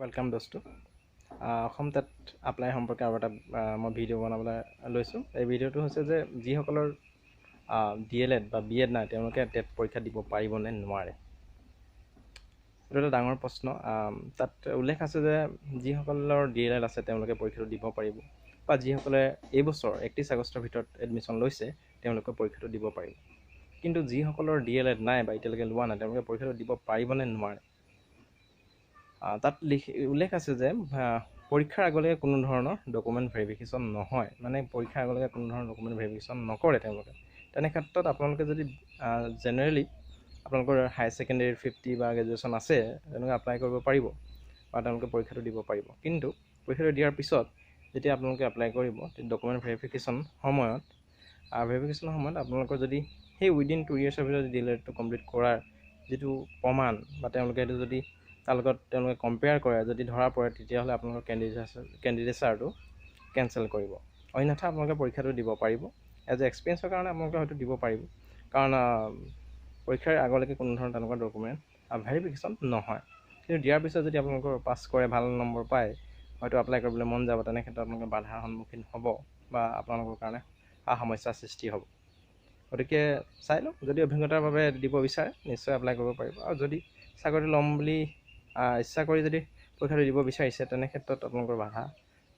Welcome দোস্তো Assam TET apply সম্পৰ্কে আৰু এটা মই ভিডিঅ' বনাবলৈ লৈছোঁ। এই ভিডিঅ'টো হৈছে যে যিসকলৰ DLED বা BEd নাই তেওঁলোকে টেট পৰীক্ষা দিব পাৰিব নে নোৱাৰে। এইটো এটা ডাঙৰ প্ৰশ্ন। তাত উল্লেখ আছে যে যিসকলৰ DLED আছে তেওঁলোকে পৰীক্ষাটো দিব পাৰিব, বা যিসকলে এইবছৰ 31 আগষ্টৰ ভিতৰত এডমিশ্যন লৈছে তেওঁলোকে পৰীক্ষাটো দিব পাৰিব। কিন্তু যিসকলৰ DLED নাই বা এতিয়ালৈকে লোৱা নাই তেওঁলোকে পৰীক্ষাটো দিব পাৰিব নে নোৱাৰে। তাত উল্লেখ আছে যে পৰীক্ষাৰ আগলৈকে কোনো ধৰণৰ ডকুমেণ্ট ভেৰিফিকেশ্যন নহয়, মানে পৰীক্ষাৰ আগলৈকে কোনো ধৰণৰ ডকুমেণ্ট ভেৰিফিকেশ্যন নকৰে তেওঁলোকে। তেনে ক্ষেত্ৰত আপোনালোকে যদি জেনেৰেলি আপোনালোকৰ হায়াৰ ছেকেণ্ডেৰী 50 বা গ্ৰেজুৱেশ্যন আছে তেওঁলোকে এপ্লাই কৰিব পাৰিব বা তেওঁলোকে পৰীক্ষাটো দিব পাৰিব। কিন্তু পৰীক্ষাটো দিয়াৰ পিছত যেতিয়া আপোনালোকে এপ্লাই কৰিব ডকুমেণ্ট ভেৰিফিকেশ্যনৰ সময়ত আপোনালোকৰ যদি সেই উইদিন 2 yearsৰ ভিতৰত DLEDটো কমপ্লিট কৰাৰ যিটো প্ৰমাণ বা তেওঁলোকে এইটো যদি তাৰ লগত তেওঁলোকে কম্পেয়াৰ কৰে, যদি ধৰা পৰে তেতিয়াহ'লে আপোনালোকৰ কেণ্ডিডেটছাৰটো কেঞ্চেল কৰিব। অন্যথা আপোনালোকে পৰীক্ষাটো দিব পাৰিব। এজ এ এক্সপিৰিয়েঞ্চৰ কাৰণে আপোনালোকে হয়তো দিব পাৰিব, কাৰণ পৰীক্ষাৰ আগলৈকে কোনো ধৰণৰ তেনেকুৱা ডকুমেণ্ট ভেৰিফিকেশ্যন নহয়। কিন্তু দিয়াৰ পিছত যদি আপোনালোকৰ পাছ কৰে, ভাল নম্বৰ পায়, হয়তো এপ্লাই কৰিবলৈ মন যাব, তেনে ক্ষেত্ৰত আপোনালোকে বাধাৰ সন্মুখীন হ'ব বা আপোনালোকৰ কাৰণে সমস্যাৰ সৃষ্টি হ'ব। গতিকে চাই লওক, যদি অভিজ্ঞতাৰ বাবে দিব বিচাৰে নিশ্চয় এপ্লাই কৰিব পাৰিব। আৰু যদি চাকৰিটো ল'ম বুলি ইচ্ছা কৰি যদি পৰীক্ষাটো দিব বিচাৰিছে তেনে ক্ষেত্ৰত আপোনালোকৰ বাধা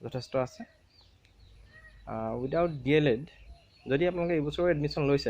যথেষ্ট আছে। উইদাউট DLED যদি আপোনালোকে এইবছৰো এডমিশ্যন লৈছে